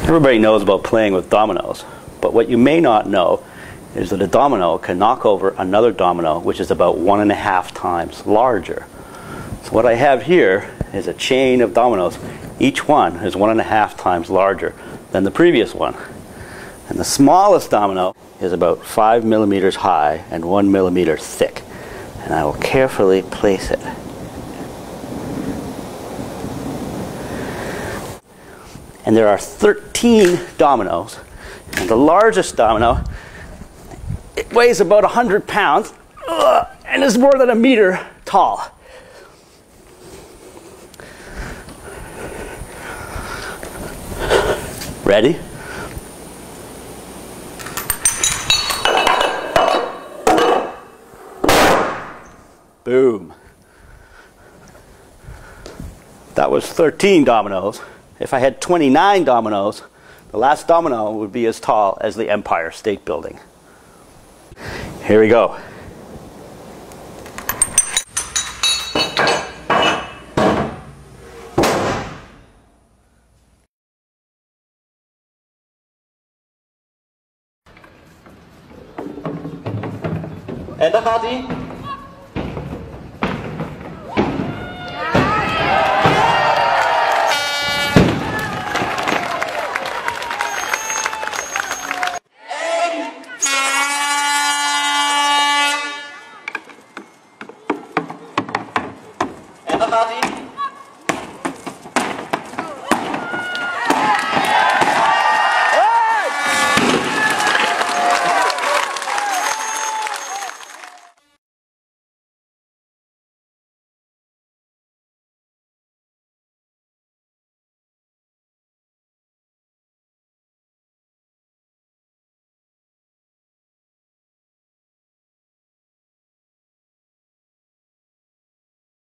Everybody knows about playing with dominoes, but what you may not know is that a domino can knock over another domino which is about 1.5 times larger. So what I have here is a chain of dominoes. Each one is 1.5 times larger than the previous one. And the smallest domino is about 5 millimeters high and 1 millimeter thick. And I will carefully place it. And there are 13 dominoes. And the largest domino, it weighs about 100 pounds and is more than 1 meter tall. Ready? Boom. That was 13 dominoes. If I had 29 dominoes, the last domino would be as tall as the Empire State Building. Here we go. En daar gaat hij. En daar gaat hij.